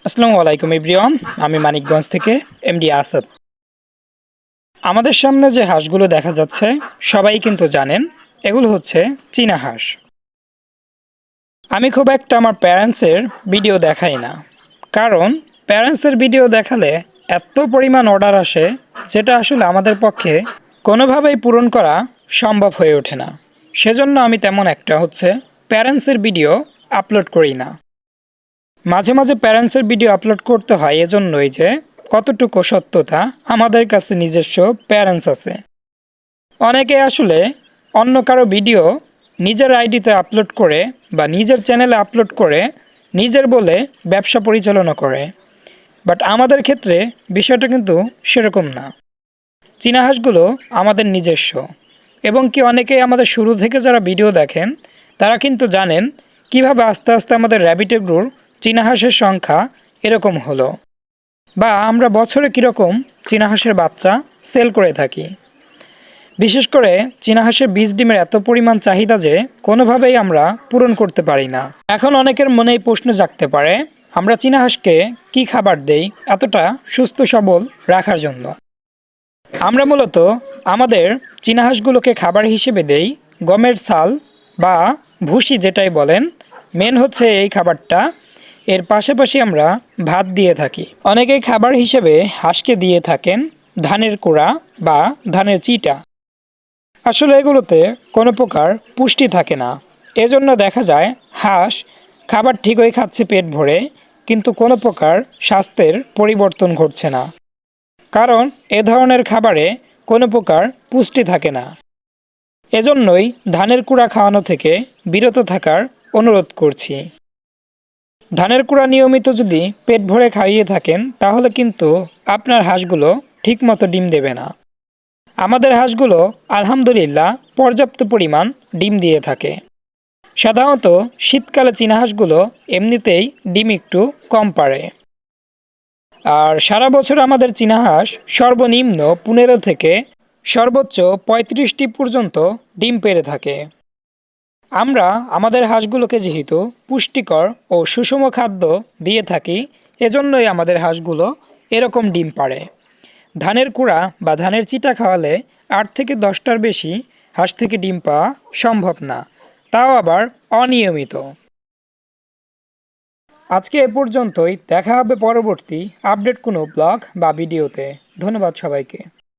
আসসালামু আলাইকুম এভরিওয়ান। আমি মানিকগঞ্জ থেকে এমডি আসাদ। আমাদের সামনে যে হাঁসগুলো দেখা যাচ্ছে সবাই কিন্তু জানেন এগুলো হচ্ছে চীনা হাঁস। আমি খুব একটা আমার প্যারেন্টসের ভিডিও দেখাই না, কারণ প্যারেন্টসের ভিডিও দেখালে এত পরিমাণ অর্ডার আসে যেটা আসলে আমাদের পক্ষে কোনোভাবেই পূরণ করা সম্ভব হয়ে ওঠে না। সেজন্য আমি তেমন একটা প্যারেন্টসের ভিডিও আপলোড করি না। মাঝে মাঝে প্যারেন্টসের ভিডিও আপলোড করতে হয় এজন্যই যে কতটুকু সত্যতা আমাদের কাছে নিজস্ব প্যারেন্টস আছে। অনেকে আসলে অন্য কারো ভিডিও নিজের আইডিতে আপলোড করে বা নিজের চ্যানেলে আপলোড করে নিজের বলে ব্যবসা পরিচালনা করে, বাট আমাদের ক্ষেত্রে বিষয়টা কিন্তু সেরকম না। চীনা হাঁসগুলো আমাদের নিজস্ব, এবং কি অনেকেই আমাদের শুরু থেকে যারা ভিডিও দেখেন তারা কিন্তু জানেন কিভাবে আস্তে আস্তে আমাদের র্যাবিট এগ্রোর চীনা হাঁসের সংখ্যা এরকম হলো, বা আমরা বছরে কীরকম চীনা হাঁসের বাচ্চা সেল করে থাকি। বিশেষ করে চীনা হাঁসের বীজ ডিমের এত পরিমাণ চাহিদা যে কোনোভাবেই আমরা পূরণ করতে পারি না। এখন অনেকের মনেই প্রশ্ন জাগতে পারে, আমরা চীনা হাঁসকে কী খাবার দেই এতটা সুস্থ সবল রাখার জন্য। আমরা মূলত আমাদের চীনা হাঁসগুলোকে খাবার হিসেবে দেই গমের ছাল বা ভুসি, যেটাই বলেন। মেন হচ্ছে এই খাবারটা। এর পাশাপাশি আমরা ভাত দিয়ে থাকি। অনেকেই খাবার হিসেবে হাঁসকে দিয়ে থাকেন ধানের কুড়া বা ধানের চিটা। আসলে এগুলোতে কোনো প্রকার পুষ্টি থাকে না। এজন্য দেখা যায় হাঁস খাবার ঠিকই খাচ্ছে পেট ভরে, কিন্তু কোনো প্রকার স্বাস্থ্যের পরিবর্তন ঘটছে না, কারণ এ ধরনের খাবারে কোনো প্রকার পুষ্টি থাকে না। এজন্যই ধানের কুড়া খাওয়ানো থেকে বিরত থাকার অনুরোধ করছি। ধানের কুড়া নিয়মিত যদি পেট ভরে খাইয়ে থাকেন তাহলে কিন্তু আপনার হাঁসগুলো ঠিকমতো ডিম দেবে না। আমাদের হাঁসগুলো আলহামদুলিল্লাহ পর্যাপ্ত পরিমাণ ডিম দিয়ে থাকে। সাধারণত শীতকালে চীনা হাঁসগুলো এমনিতেই ডিম একটু কম পারে। আর সারা বছর আমাদের চীনা হাঁস সর্বনিম্ন 15 থেকে সর্বোচ্চ 35টি পর্যন্ত ডিম পেড়ে থাকে। আমরা আমাদের হাঁসগুলোকে যেহেতু পুষ্টিকর ও সুষম খাদ্য দিয়ে থাকি, এজন্যই আমাদের হাঁসগুলো এরকম ডিম পাড়ে। ধানের কুড়া বা ধানের চিটা খাওয়ালে 8 থেকে 10টার বেশি হাঁস থেকে ডিম পাওয়া সম্ভব না, তাও আবার অনিয়মিত। আজকে এ পর্যন্তই। দেখা হবে পরবর্তী আপডেট কোনো ব্লগ বা ভিডিওতে। ধন্যবাদ সবাইকে।